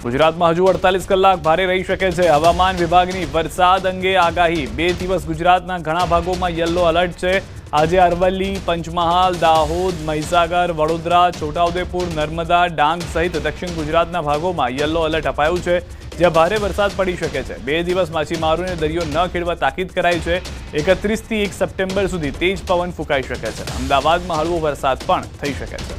ગુજરાતમાં હજુ 48 કલાક ભારે રહી શકે છે. હવામાન વિભાગની વરસાદ અંગે આગાહી. 2 દિવસ ગુજરાતના ઘણા ભાગોમાં યલો એલર્ટ છે. આજે અરવલ્લી, પંચમહાલ, દાહોદ, મહીસાગર, વડોદરા, છોટાઉદેપુર, નર્મદા, ડાંગ સહિત દક્ષિણ ગુજરાતના ભાગોમાં યલો એલર્ટ અપાયું છે, જ્યાં ભારે વરસાદ પડી શકે છે. 2 દિવસ માછીમારોને દરિયો ન ખેડવા તાકીદ કરાઈ છે. 31 થી 1 સપ્ટેમ્બર સુધી તેજ પવન ફૂંકાઈ શકે છે. અમદાવાદમાં હળવો વરસાદ પણ થઈ શકે છે.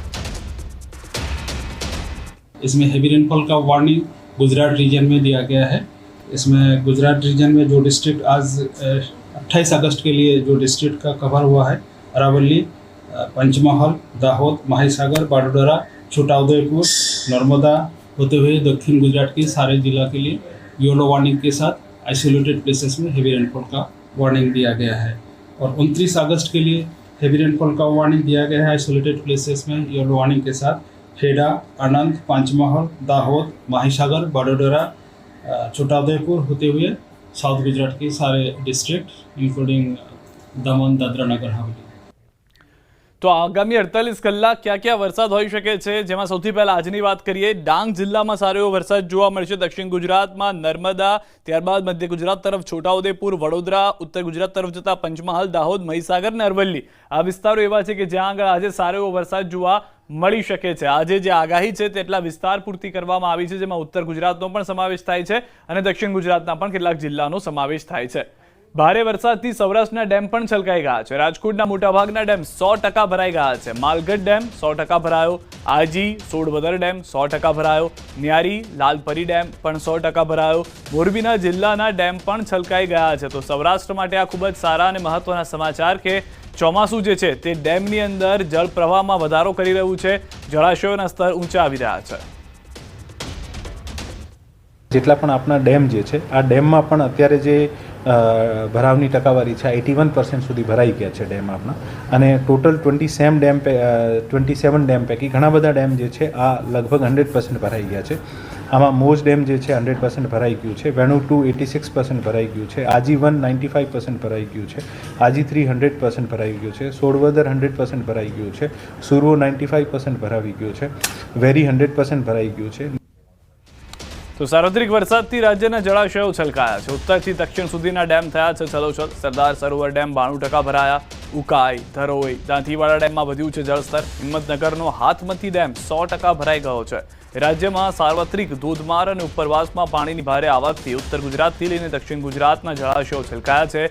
इसमें हेवी रेनफॉल का वार्निंग गुजरात रीजन में दिया गया है. इसमें गुजरात रीजन में जो डिस्ट्रिक्ट आज 28 अगस्त के लिए जो डिस्ट्रिक्ट का कवर हुआ है, अरावली, पंचमहल, दाहोद, माहीसागर, बाडोदरा, छोटाउदेपुर, नर्मदा होते हुए दक्षिण गुजरात के सारे जिला के लिए येलो वार्निंग के साथ आइसोलेटेड प्लेसेस में हेवी रेनफॉल का वार्निंग दिया गया है. और 29 अगस्त के लिए हेवी रेनफॉल का वार्निंग दिया गया है आइसोलेटेड प्लेसेस में येलो वार्निंग के साथ खेड़ा, आनंद, पंचमहल, दाहोद, माहीसागर, बड़ोदरा, छोटाउदेपुर होते हुए साउथ गुजरात के सारे डिस्ट्रिक्ट इंक्लूडिंग दमन, दादरा नगर हवेली. તો આગામી 48 કલાક ક્યાં ક્યાં વરસાદ હોઈ શકે છે, જેમાં સૌથી પહેલા આજની વાત કરીએ. ડાંગ જિલ્લામાં સારો એવો વરસાદ જોવા મળશે. દક્ષિણ ગુજરાતમાં નર્મદા, ત્યારબાદ મધ્ય ગુજરાત તરફ છોટાઉદેપુર, વડોદરા, ઉત્તર ગુજરાત તરફ જતા પંચમહાલ, દાહોદ, મહીસાગર અને અરવલ્લી આ વિસ્તારો એવા છે કે જ્યાં આગળ આજે સારો એવો વરસાદ જોવા મળી શકે છે. આજે જે આગાહી છે તેટલા વિસ્તાર પૂરતી કરવામાં આવી છે, જેમાં ઉત્તર ગુજરાતનો પણ સમાવેશ થાય છે અને દક્ષિણ ગુજરાતના પણ કેટલાક જિલ્લાનો સમાવેશ થાય છે. ભારે વરસાદથી સૌરાષ્ટ્રના ડેમ પણ છલકાઈ ગયા છે. રાજકોટના મોટાભાગના ડેમ 100% ભરાઈ ગયા છે. માલગઢ ડેમ 100% ભરાયો, આજી, સોડવદર ડેમ 100% ભરાયો, ન્યારી, લાલપરી ડેમ પણ 100% ભરાયો. મોરબીના જિલ્લાના ડેમ પણ છલકાઈ ગયા છે. તો સૌરાષ્ટ્ર માટે આ ખૂબ જ સારા અને મહત્વના સમાચાર કે ચોમાસું જે છે તે ડેમની અંદર જળ પ્રવાહમાં વધારો કરી રહ્યું છે. જળાશયોના સ્તર ઊંચા આવી રહ્યા છે. જેટલા પણ આપણા ડેમ જે છે આ ડેમમાં પણ અત્યારે જે ભરાવની ટકાવારી છે 81% સુધી ભરાઈ ગયા છે ડેમ આપણા. અને ટોટલ 27 ડેમ પૈકી ઘણા બધા ડેમ જે છે આ લગભગ 100% ભરાઈ ગયા છે. આમાં મોજ ડેમ જે છે 100% ભરાઈ ગયું છે. વેણુ 2 86% ભરાઈ ગયું છે. આજી 1 95% ભરાઈ ગયું છે. આજી 3 100% ભરાઈ ગયું છે. સોડવદર 100% ભરાઈ ગયું છે. સુરવો 95% ભરાવી ગયું છે. વેરી 100% ભરાઈ ગયું છે. તો સાર્વત્રિક વરસાદથી રાજ્યના જળાશયો છલકાયા છે. ઉત્તરથી દક્ષિણ સુધીના ડેમ થયા છે છલોછલ. સરદાર સરોવર ડેમ 92% ભરાયા. ઉકાઈ, ધરોઈ, દાંતીવાડા ડેમમાં વધ્યું છે જળસ્તર. હિંમતનગરનો હાથમતી ડેમ 100% ભરાઈ ગયો છે. રાજ્યમાં સાર્વત્રિક ધોધમાર અને ઉપરવાસમાં પાણીની ભારે આવકથી ઉત્તર ગુજરાતથી લઈને દક્ષિણ ગુજરાતના જળાશયો છલકાયા છે.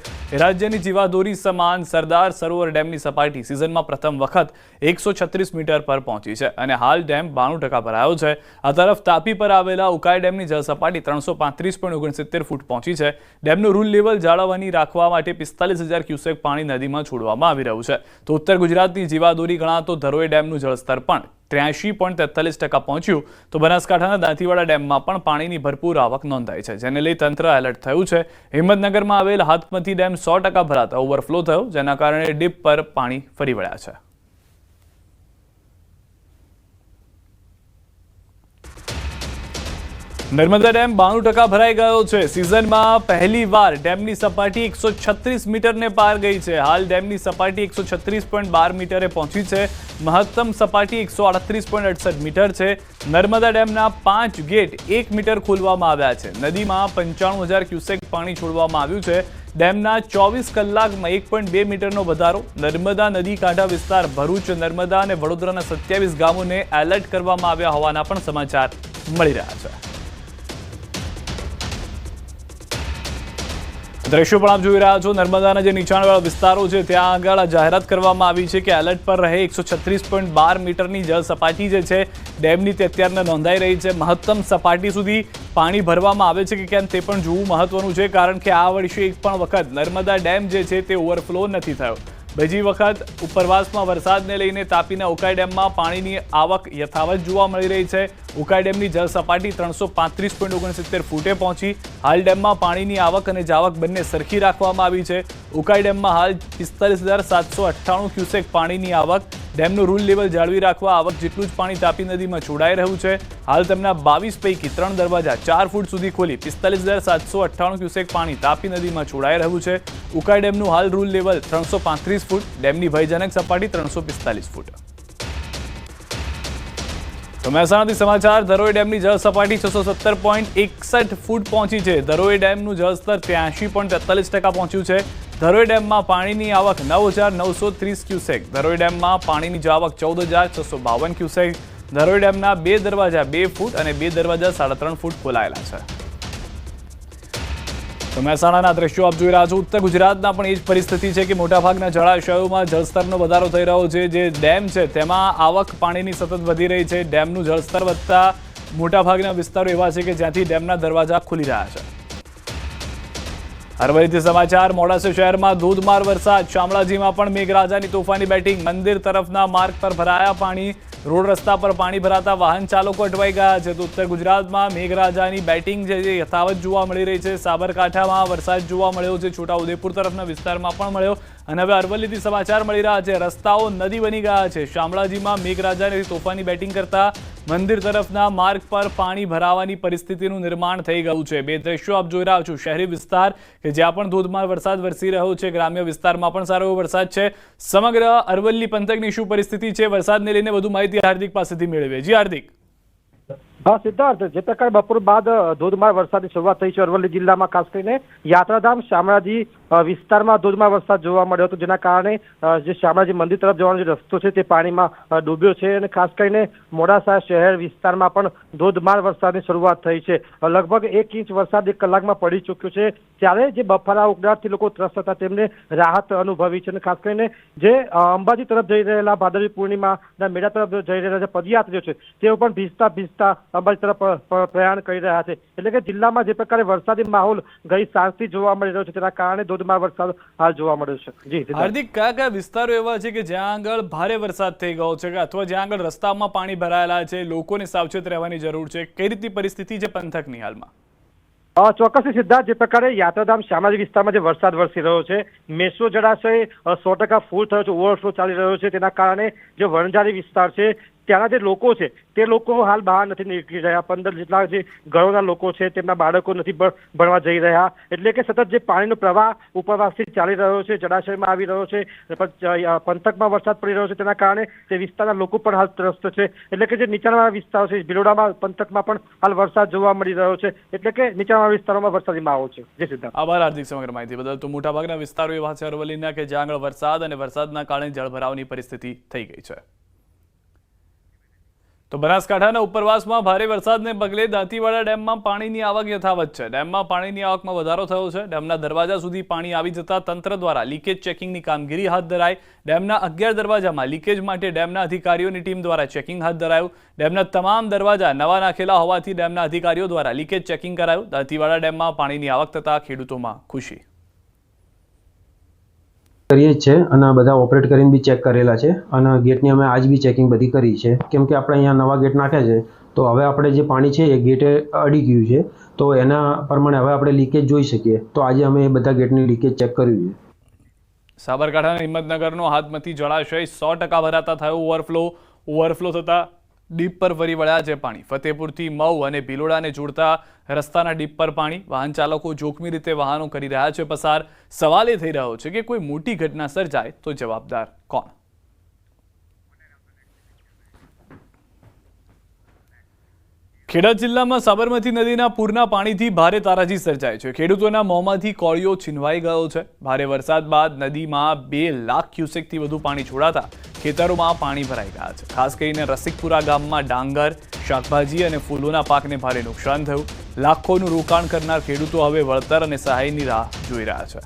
રાજ્યની જીવાદોરી સમાન સરદાર સરોવર ડેમની સપાટી સિઝનમાં પ્રથમ વખત 136 મીટર પર પહોંચી છે અને હાલ ડેમ 92% ભરાયો છે. આ તરફ તાપી પર આવેલા ઉકાઈ ડેમની જળસપાટી 335.69 ફૂટ પહોંચી છે. ડેમનું રૂલ લેવલ જાળવણી રાખવા માટે 45,000 ક્યુસેક પાણી નદીમાં છોડવામાં આવી રહ્યું છે. તો ઉત્તર ગુજરાતની જીવાદોરી ગણાતો ધરોઈ ડેમનું જળસ્તર પણ 83.43% પહોંચ્યું. તો બનાસકાંઠાના દાંતીવાડા ડેમમાં પણ પાણીની ભરપૂર આવક નોંધાઈ છે, જેને લઈ તંત્ર એલર્ટ થયું છે. હિંમતનગરમાં આવેલ હાથમતી ડેમ 100% ભરાતા ઓવરફ્લો થયો, જેના કારણે ડીપ પર પાણી ફરી વળ્યા છે. નર્મદા ડેમ 92% ભરાઈ ગયો છે. સિઝનમાં પહેલીવાર ડેમની સપાટી 136 મીટરને પાર ગઈ છે. હાલ ડેમની સપાટી 136.12 મીટરે પહોંચી છે. મહત્તમ સપાટી 138.68 મીટર છે. નર્મદા ડેમના 5 ગેટ 1 મીટર ખોલવામાં આવ્યા છે. નદીમાં 95,000 ક્યુસેક પાણી છોડવામાં આવ્યું છે. ડેમના 24 કલાકમાં 1.2 મીટરનો વધારો. નર્મદા નદી કાંઠા વિસ્તાર ભરૂચ, નર્મદા અને વડોદરાના 27 ગામોને એલર્ટ કરવામાં આવ્યા હોવાના પણ સમાચાર મળી રહ્યા છે. દ્રશ્યો પણ આપ જોઈ રહ્યા છો. નર્મદાના જે નીચાણવાળા વિસ્તારો છે ત્યાં આગળ જાહેરાત કરવામાં આવી છે કે એલર્ટ પર રહે. 136.12 મીટરની જળ સપાટી જે છે ડેમની તે અત્યારના નોંધાઈ રહી છે. મહત્તમ સપાટી સુધી પાણી ભરવામાં આવે છે કે કેમ તે પણ જોવું મહત્વનું છે, કારણ કે આ વર્ષે એક પણ વખત નર્મદા ડેમ જે છે તે ઓવરફ્લો નથી થયો. બીજી વખત ઉપરવાસમાં વરસાદને લઈને તાપીના ઉકાઈ ડેમમાં પાણીની આવક યથાવત જોવા મળી રહી છે. ઉકાઈ ડેમની જળ સપાટી 335.69 ફૂટે પહોંચી. હાલ ડેમમાં પાણીની આવક અને જાવક બંને સરખી રાખવામાં આવી છે. ઉકાઈ ડેમમાં હાલ 45,798 ક્યુસેક પાણીની આવક. ડેમનું રૂલ લેવલ જાળવી રાખવા આવક જેટલું જ પાણી તાપી નદીમાં છોડાઈ રહ્યું છે. હાલ તેમના 22 પૈકી 3 દરવાજા 4 ફૂટ સુધી ખોલી 45,798 ક્યુસેક પાણી તાપી નદીમાં છોડાઈ રહ્યું છે. ઉકાઈ ડેમનું હાલ રૂલ લેવલ 335 ફૂટ. ડેમની ભયજનક સપાટી 345 ફૂટ. તો મહેસાણાથી સમાચાર. ધરોઈ ડેમની જળ સપાટી 617.61 ફૂટ પહોંચી છે. ધરોઈ ડેમનું જળસ્તર 83.43% પહોંચ્યું છે. ધરોઈ ડેમમાં પાણીની આવક 9,930 ક્યુસેક. ધરોઈ ડેમમાં પાણીની આવક 14,652 ક્યુસેક. ધરોઈ ડેમના 2 દરવાજા 2 ફૂટ અને 2 દરવાજા 3.5 ફૂટ ખોલાયેલા છે. તો મહેસાણાના દ્રશ્યો આપ જોઈ રહ્યા છો. ઉત્તર ગુજરાતના પણ એ જ પરિસ્થિતિ છે કે મોટાભાગના જળાશયોમાં જળસ્તરનો વધારો થઈ રહ્યો છે. જે ડેમ છે તેમાં આવક પાણીની સતત વધી રહી છે. ડેમનું જળસ્તર વધતા મોટાભાગના વિસ્તારો એવા છે કે જ્યાંથી ડેમના દરવાજા ખુલી રહ્યા છે. અરવલ્લીથી સમાચાર. મોડાસા શહેરમાં ધોધમાર વરસાદ. શામળાજીમાં પણ મેઘરાજાની તોફાની બેટિંગ. મંદિર તરફના માર્ગ પર ભરાયા પાણી. રોડ રસ્તા પર પાણી ભરાતા વાહન ચાલકો અટવાઈ ગયા છે. તો ઉત્તર ગુજરાતમાં મેઘરાજાની બેટિંગ છે જે યથાવત જોવા મળી રહી છે. સાબરકાંઠામાં વરસાદ જોવા મળ્યો છે. છોટાઉદેપુર તરફના વિસ્તારમાં પણ મળ્યો. અને હવે અરવલ્લીથી સમાચાર મળી રહ્યા છે. રસ્તાઓ નદી બની ગયા છે. શામળાજીમાં મેઘરાજાની તોફાની બેટિંગ કરતા મંદિર તરફના માર્ગ પર પાણી ભરાવાની પરિસ્થિતિનું નિર્માણ થઈ ગયું છે. બે દ્રશ્યો આપ જોઈ રહ્યા છો. શહેરી વિસ્તાર કે જ્યાં પણ ધોધમાર વરસાદ વરસી રહ્યો છે. ગ્રામ્ય વિસ્તારમાં પણ સારો એવો વરસાદ છે. સમગ્ર અરવલ્લી પંથકની શું પરિસ્થિતિ છે વરસાદને લઈને વધુ માહિતી હાર્દિક પાસેથી મેળવીએ. જી હાર્દિક. હા સિદ્ધાર્થ, જે પ્રકાર બપોર બાદ ધોધમાર વરસાદની શરૂઆત થઈ છે અરવલ્લી જિલ્લામાં, ખાસ કરીને યાત્રાધામ શામળાજી વિસ્તારમાં ધોધમાર વરસાદ જોવા મળ્યો હતો, જેના કારણે જે શામળાજી મંદિર તરફ જવાનો જે રસ્તો છે તે પાણીમાં ડૂબ્યો છે. અને ખાસ કરીને મોડાસા શહેર વિસ્તારમાં પણ ધોધમાર વરસાદની શરૂઆત થઈ છે. લગભગ 1 ઇંચ વરસાદ 1 કલાકમાં પડી ચૂક્યો છે. ત્યારે જે બફારા ઉકળાટથી લોકો ત્રસ્ત હતા તેમને રાહત અનુભવી છે. અને ખાસ કરીને જે અંબાજી તરફ જઈ રહેલા ભાદરવી પૂર્ણિમાના મેળા તરફ જઈ રહેલા જે પદયાત્રીઓ છે તેઓ પણ ભીજતા ભીજતા અંબાજી તરફ પ્રયાણ કરી રહ્યા છે. એટલે કે જિલ્લામાં જે પ્રકારે વરસાદી માહોલ ગઈ સાંજથી જોવા મળી રહ્યો છે તેના કારણે ધોધમાર વરસાદ હાલ જોવા મળ્યો છે. જી હાર્દિક, કયા કયા વિસ્તારો એવા છે કે જ્યાં આગળ ભારે વરસાદ થઈ ગયો છે અથવા જ્યાં આગળ રસ્તામાં પાણી ભરાયેલા છે, લોકોને સાવચેત રહેવાની જરૂર છે? કઈ રીતની પરિસ્થિતિ છે પંથકની હાલમાં? ચોક્કસથી સિદ્ધાર્થ, જે પ્રકારે યાત્રાધામ શામળાજી વિસ્તારમાં જે વરસાદ વરસી રહ્યો છે, મેસો જળાશય 100% ફૂલ થયો છે, ઓવરફ્લો ચાલી રહ્યો છે. તેના કારણે જે વણઝારી વિસ્તાર છે ત્યાંના જે લોકો છે તે લોકો હાલ બહાર નથી નીકળી રહ્યા. 15 જેટલા જે ઘરોના લોકો છે તેમના બાળકો નથી ભણવા જઈ રહ્યા. એટલે કે સતત જે પાણીનો પ્રવાહ ઉપરવાસથી ચાલી રહ્યો છે, જળાશયમાં આવી રહ્યો છે, પંથકમાં વરસાદ પડી રહ્યો છે, તેના કારણે તે વિસ્તારના લોકો પણ હાલ ત્રસ્ત છે. એટલે કે જે નીચાણવાળા વિસ્તારો છે, ભિલોડામાં પંથકમાં પણ હાલ વરસાદ જોવા મળી રહ્યો છે. એટલે કે નીચાણવાળા વિસ્તારોમાં વરસાદી માહોલ છે. જે સિદ્ધાર્થ, આભાર હાર્દિક સમગ્ર માહિતી બદલ. તો મોટાભાગના વિસ્તારો એવા છે અરવલ્લીના કે જ્યાં આગળ વરસાદ અને વરસાદના કારણે જળભરાવની પરિસ્થિતિ થઈ ગઈ છે. તો બનાસકાંઠાના ઉપરવાસમાં ભારે વરસાદને પગલે દાંતીવાડા ડેમમાં પાણીની આવક યથાવત છે. ડેમમાં પાણીની આવકમાં વધારો થયો છે. ડેમના દરવાજા સુધી પાણી આવી જતા તંત્ર દ્વારા લીકેજ ચેકિંગની કામગીરી હાથ ધરાઈ. ડેમના 11 દરવાજામાં લીકેજ માટે ડેમના અધિકારીઓની ટીમ દ્વારા ચેકિંગ હાથ ધરાયું. ડેમના તમામ દરવાજા નવા નાખેલા હોવાથી ડેમના અધિકારીઓ દ્વારા લીકેજ ચેકિંગ કરાયું. દાંતીવાડા ડેમમાં પાણીની આવક થતા ખેડૂતોમાં ખુશી. કરીએ જ છે અને બધા ઓપરેટ કરીને બી ચેક કરેલા છે અને ગેટની અમે આજ બી ચેકિંગ બધી કરી છે. કેમ કે આપણે અહીંયા નવા ગેટ નાખ્યા છે તો હવે આપણે જે પાણી છે એ ગેટે અડી ગયું છે, તો એના પ્રમાણે હવે આપણે લીકેજ જોઈ શકીએ. તો આજે અમે એ બધા ગેટની લીકેજ ચેક કર્યું છે. સાબરકાંઠાના હિંમતનગરનો હાથમતી જળાશય 100% ભરાતા થયો ઓવરફ્લો થતા ડીપ પર ફરી વળ્યા છે પાણી. ફતેપુરથી મઉ અને ભિલોડાને જોડતા રસ્તાના ડીપ પર પાણી. વાહન ચાલકો જોખમી રીતે વાહનો કરી રહ્યા છે પસાર. સવાલ એ થઈ રહ્યો છે કે કોઈ મોટી ઘટના સર્જાય તો જવાબદાર કોણ? ખેડા જિલ્લામાં સાબરમતી નદીના પૂરના પાણીથી ભારે તારાજી સર્જાય છે. ખેડૂતોના મોંમાંથી કોળિયો છીનવાઈ ગયો છે. ભારે વરસાદ બાદ નદીમાં 2 લાખ ક્યુસેકથી વધુ પાણી છોડાતા ખેતરોમાં પાણી ભરાઈ ગયા છે. ખાસ કરીને રસિકપુરા ગામમાં ડાંગર, શાકભાજી અને ફૂલોના પાકને ભારે નુકસાન થયું. લાખોનું રોકાણ કરનાર ખેડૂતો હવે વળતર અને સહાયની રાહ જોઈ રહ્યા છે.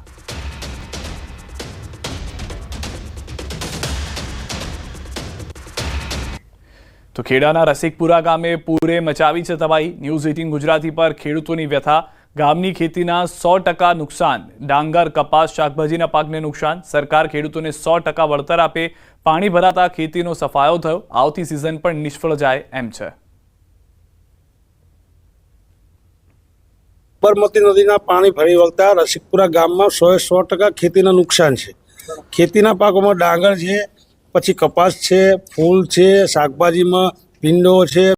તો ખેડાના રસિકપુરા ગામે પૂરે મચાવી છે તબાહી. ન્યૂઝ 18 ગુજરાતી પર ખેડૂતોની વ્યથા. ગામની ખેતીના 100% નુકસાન. ડાંગર, કપાસ, શાકભાજીના પાકને નુકસાન. સરકાર ખેડૂતોને 100% વળતર આપે. પાણી ભરાતા ખેતીનો સફાયો થયો. આવતી સિઝન પણ નિષ્ફળ જાય એમ છે. સાબરમતી નદીના પાણી ફરી વળતા રસિકપુરા ગામમાં 100% ખેતીના નુકસાન છે. ખેતીના પાકોમાં ડાંગર છે, પછી કપાસ છે, ફૂલ છે, શાકભાજીમાં ભીંડો છે,